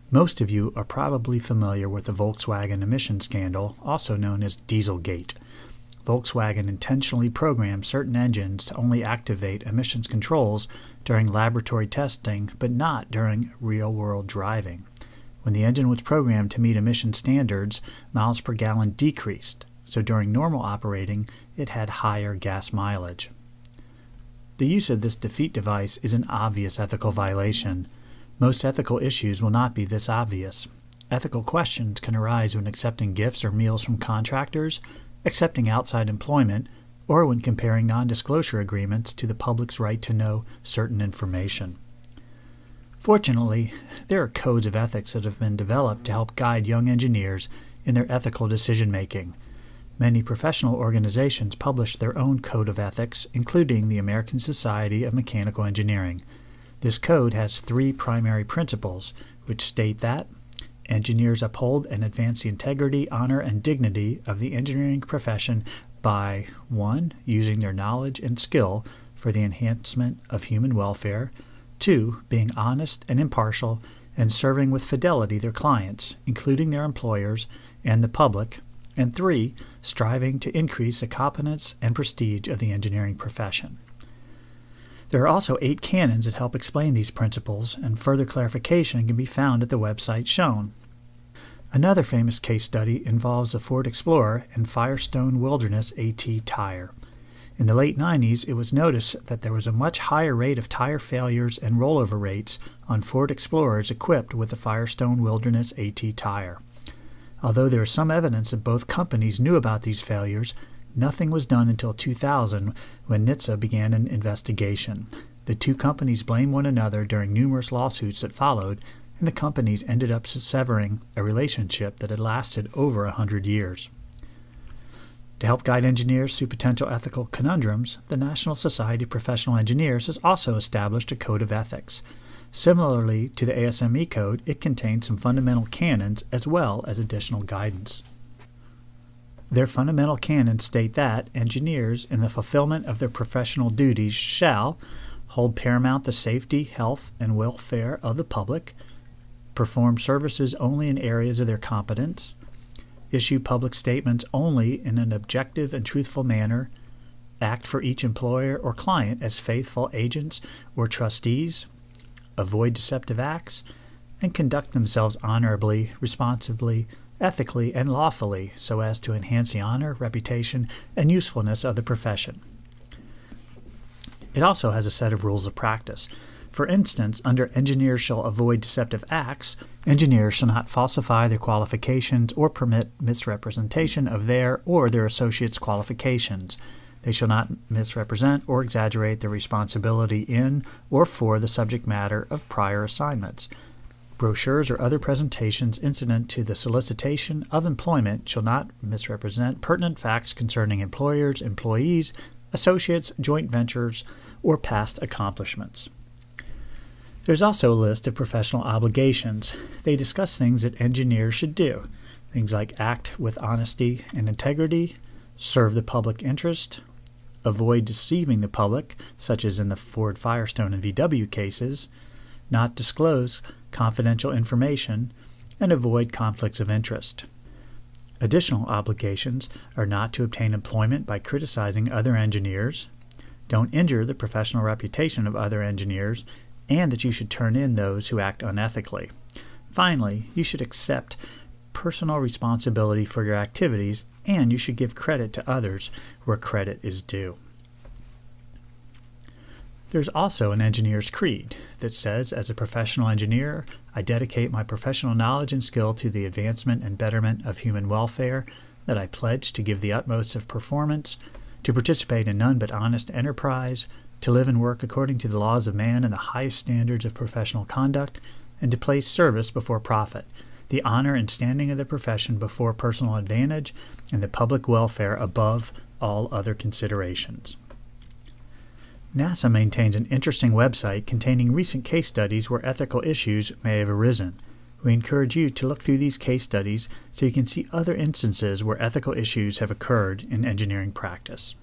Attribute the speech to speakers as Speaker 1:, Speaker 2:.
Speaker 1: Most of you are probably familiar with the Volkswagen emission scandal, also known as Dieselgate. Volkswagen intentionally programmed certain engines to only activate emissions controls during laboratory testing, but not during real-world driving. When the engine was programmed to meet emission standards, miles per gallon decreased, so during normal operating, it had higher gas mileage. The use of this defeat device is an obvious ethical violation. Most ethical issues will not be this obvious. Ethical questions can arise when accepting gifts or meals from contractors, accepting outside employment, or when comparing non-disclosure agreements to the public's right to know certain information. Fortunately, there are codes of ethics that have been developed to help guide young engineers in their ethical decision-making. Many professional organizations publish their own code of ethics, including the American Society of Mechanical Engineering. This code has 3 primary principles, which state that engineers uphold and advance the integrity, honor, and dignity of the engineering profession by 1. Using their knowledge and skill for the enhancement of human welfare, 2. Being honest and impartial and serving with fidelity their clients, including their employers and the public, and 3. Striving to increase the competence and prestige of the engineering profession. There are also 8 canons that help explain these principles, and further clarification can be found at the website shown. Another famous case study involves the Ford Explorer and Firestone Wilderness AT tire. In the late 90s, it was noticed that there was a much higher rate of tire failures and rollover rates on Ford Explorers equipped with the Firestone Wilderness AT tire. Although there is some evidence that both companies knew about these failures, nothing was done until 2000 when NHTSA began an investigation. The 2 companies blamed one another during numerous lawsuits that followed, and the companies ended up severing a relationship that had lasted over 100 years. To help guide engineers through potential ethical conundrums, the National Society of Professional Engineers has also established a code of ethics. Similarly to the ASME code, it contains some fundamental canons as well as additional guidance. Their fundamental canons state that engineers, in the fulfillment of their professional duties, shall hold paramount the safety, health, and welfare of the public, perform services only in areas of their competence, issue public statements only in an objective and truthful manner, act for each employer or client as faithful agents or trustees, avoid deceptive acts, and conduct themselves honorably, responsibly, ethically, and lawfully so as to enhance the honor, reputation, and usefulness of the profession. It also has a set of rules of practice. For instance, under engineers shall avoid deceptive acts, engineers shall not falsify their qualifications or permit misrepresentation of their or their associates' qualifications. They shall not misrepresent or exaggerate their responsibility in or for the subject matter of prior assignments. Brochures or other presentations incident to the solicitation of employment shall not misrepresent pertinent facts concerning employers, employees, associates, joint ventures, or past accomplishments. There's also a list of professional obligations. They discuss things that engineers should do, things like act with honesty and integrity, serve the public interest, avoid deceiving the public, such as in the Ford Firestone and VW cases, not disclose confidential information, and avoid conflicts of interest. Additional obligations are not to obtain employment by criticizing other engineers, don't injure the professional reputation of other engineers, and that you should turn in those who act unethically. Finally, you should accept personal responsibility for your activities, and you should give credit to others where credit is due. There's also an engineer's creed that says, as a professional engineer, I dedicate my professional knowledge and skill to the advancement and betterment of human welfare, that I pledge to give the utmost of performance, to participate in none but honest enterprise, to live and work according to the laws of man and the highest standards of professional conduct, and to place service before profit, the honor and standing of the profession before personal advantage, and the public welfare above all other considerations. NASA maintains an interesting website containing recent case studies where ethical issues may have arisen. We encourage you to look through these case studies so you can see other instances where ethical issues have occurred in engineering practice.